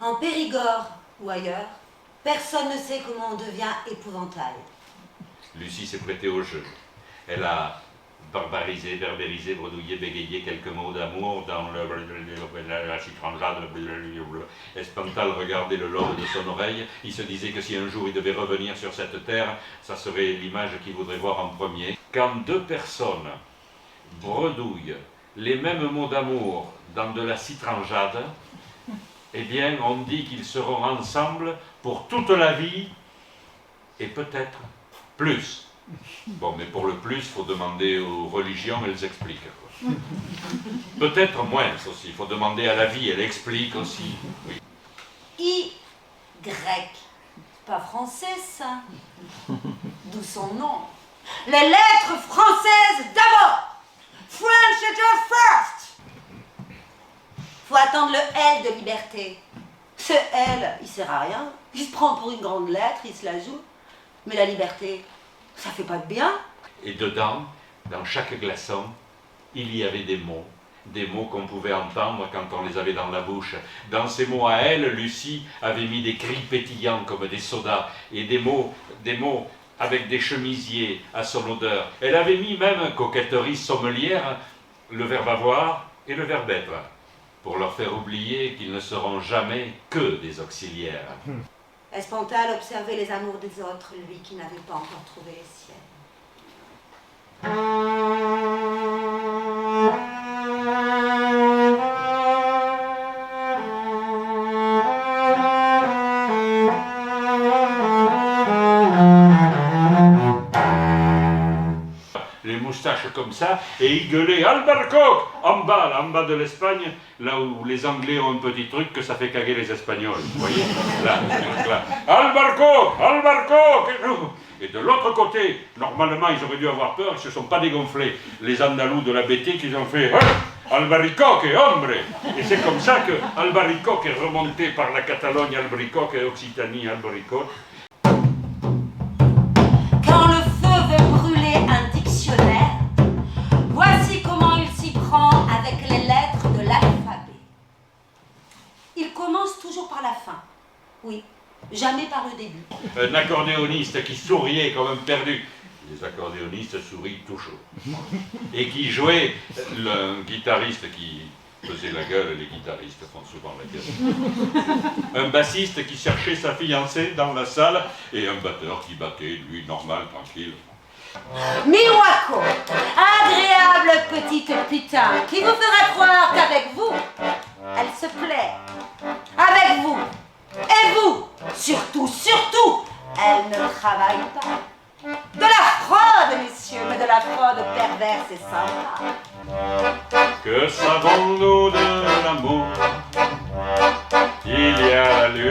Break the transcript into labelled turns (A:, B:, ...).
A: En Périgord ou ailleurs, personne ne sait comment on devient épouvantail.
B: Lucie s'est prêtée au jeu. Elle a barbarisé, berbérisé, bredouillé, bégayé quelques mots d'amour dans la citranjade. Espantal regardait le lobe de son oreille. Il se disait que si un jour il devait revenir sur cette terre, ça serait l'image qu'il voudrait voir en premier. Quand deux personnes bredouillent les mêmes mots d'amour dans de la citranjade, eh bien, on dit qu'ils seront ensemble pour toute la vie et peut-être plus. Bon, mais pour le plus, il faut demander aux religions, elles expliquent. Peut-être moins aussi, il faut demander à la vie, elle explique aussi. Oui.
A: Y. Pas français, ça. D'où son nom. Les lettres françaises d'abord. French letter first. Faut attendre le L de liberté. Ce L, il sert à rien. Il se prend pour une grande lettre, il se la joue. Mais la liberté, ça fait pas de bien.
B: Et dedans, dans chaque glaçon, il y avait des mots qu'on pouvait entendre quand on les avait dans la bouche. Dans ces mots à elle, Lucie avait mis des cris pétillants comme des sodas, et des mots avec des chemisiers à son odeur. Elle avait mis même, coquetterie sommelière, le verbe avoir et le verbe être, pour leur faire oublier qu'ils ne seront jamais que des auxiliaires.
A: Espantal observait les amours des autres, lui qui n'avait pas encore trouvé les siennes.
B: Les moustaches comme ça, et il gueulait « Albercoque !» en bas de l'Espagne, là où les Anglais ont un petit truc que ça fait caguer les Espagnols, vous voyez, là. « Albercoque ! Albercoque !» Et de l'autre côté, normalement, ils auraient dû avoir peur, ils ne se sont pas dégonflés. Les Andalous de la Bétique, ils ont fait « Albaricoque, hombre !» Et c'est comme ça que Albaricoque est remonté par la Catalogne, Albaricoque et Occitanie, Albaricoque.
A: Quand le feu veut brûler un dictionnaire, voici comment il s'y prend avec les lettres de l'alphabet. Il commence toujours par la fin. Oui, jamais par le début.
B: Un accordéoniste qui souriait comme un perdu. Les accordéonistes sourient toujours. Et qui jouait, le guitariste qui faisait la gueule, les guitaristes font souvent la gueule. Un bassiste qui cherchait sa fiancée dans la salle, et un batteur qui battait, lui, normal, tranquille.
A: Miwako, agréable petite putain, qui vous fera croire qu'avec vous, elle se plaît. Avec vous. Et vous, surtout, elle ne travaille pas. De la fraude, messieurs, mais de la fraude perverse et sympa.
B: Que savons-nous de l'amour? Il y a la lune.